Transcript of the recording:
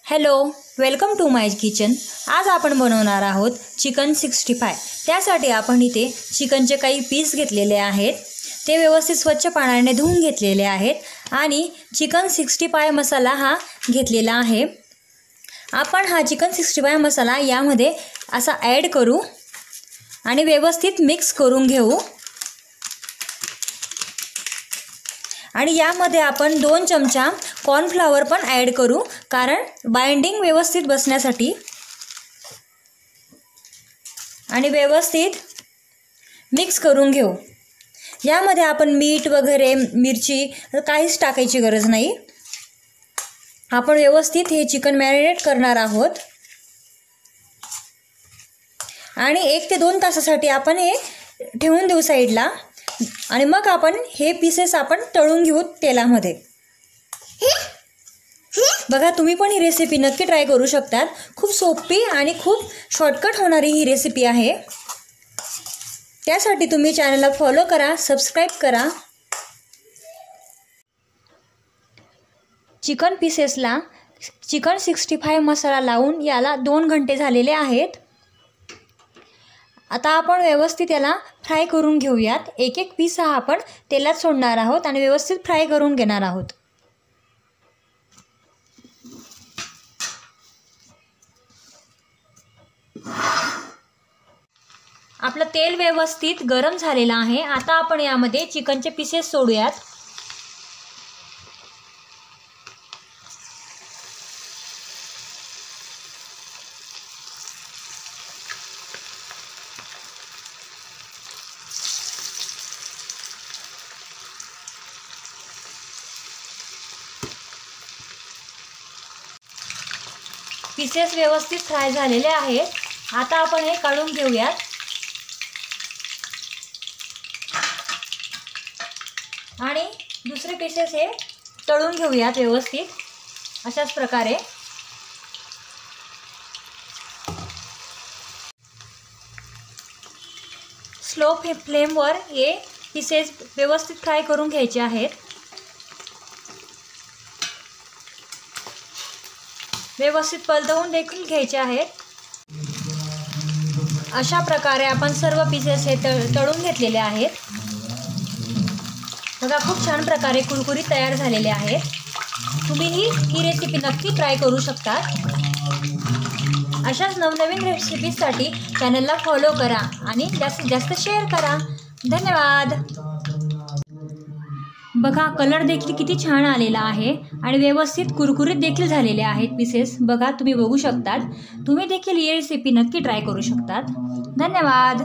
Hello, welcome to my kitchen. आज आपण बनवणार आहोत चिकन 65। त्यासाठी आपण इथे चिकनचे काही पीस घेतलेले आहेत, ते व्यवस्थित स्वच्छ पाण्याने धुवून घेतलेले आहेत आणि चिकन 65 मसाला हा घेतलेला आहे। आपण हा चिकन 65 मसाला यामध्ये असा ॲड करू आणि व्यवस्थित मिक्स करून घेऊ। आणि यामध्ये आपण 2 चमचा कॉर्नफ्लॉवर पण ॲड करू, कारण बाइंडिंग व्यवस्थित बसण्यासाठी। आणि व्यवस्थित मिक्स करून घेऊ। यामध्ये आपण मीठ वगैरे मिरची काहीच टाकायची गरज नाही। आपण व्यवस्थित हे चिकन मॅरिनेट करणार आहोत आणि 1 ते 2 तासासाठी आपण हे ठेवून देऊ साईडला। आणि मग आपण हे पीसेस आपण तळून घेऊ तेलामध्ये। बघा, तुम्ही पण ही रेसिपी नक्की ट्राय करू शकतात। खूप सोपी आणि खूप शॉर्टकट होणारी ही रेसिपी आहे। त्यासाठी तुम्ही चॅनलला फॉलो करा, सबस्क्राइब करा। चिकन पीसेसला चिकन 65 मसाला लावून याला 2 घंटे झालेले आहेत। आता आपण व्यवस्थित याला फ्राय करून घेऊयात। एक एक पीस हा आपण तेलात सोडणार आहोत आणि व्यवस्थित फ्राय करून घेणार आहोत। आपलं तेल व्यवस्थित गरम झालेलं आहे। आता आपण यामध्ये चिकनचे पीसेस सोडूयात। पीसेस व्यवस्थित फ्राय झालेले आहेत। आता आपण हे काढून घेऊयात। आणि दुसरे पीसेस हे तळून घेऊयात व्यवस्थित अशाच प्रकारे। स्लो फ्लेमवर हे पीसेस व्यवस्थित फ्राय करून घ्यायचे आहेत। व्यवस्थित पलटवून देखील घ्यायचे आहेत। अशा प्रकारे आपण सर्व पीसेस हे तळून घेतलेले आहेत। बघा, खूप छान प्रकारे कुरकुरीत तयार झालेले आहेत। तुम्ही ही रेसिपी नक्की ट्राय करू शकता। अशाच नवनवीन रेसिपीजसाठी चॅनलला फॉलो करा आणि जास्तीत जास्त शेअर करा। धन्यवाद। बघा, कलर देखील किती छान आलेला आहे आणि व्यवस्थित कुरकुरीत देखील झालेले आहेत पीसेस। बघा, तुम्ही बघू शकतात। तुम्ही देखील ही रेसिपी नक्की ट्राय करू शकतात। धन्यवाद।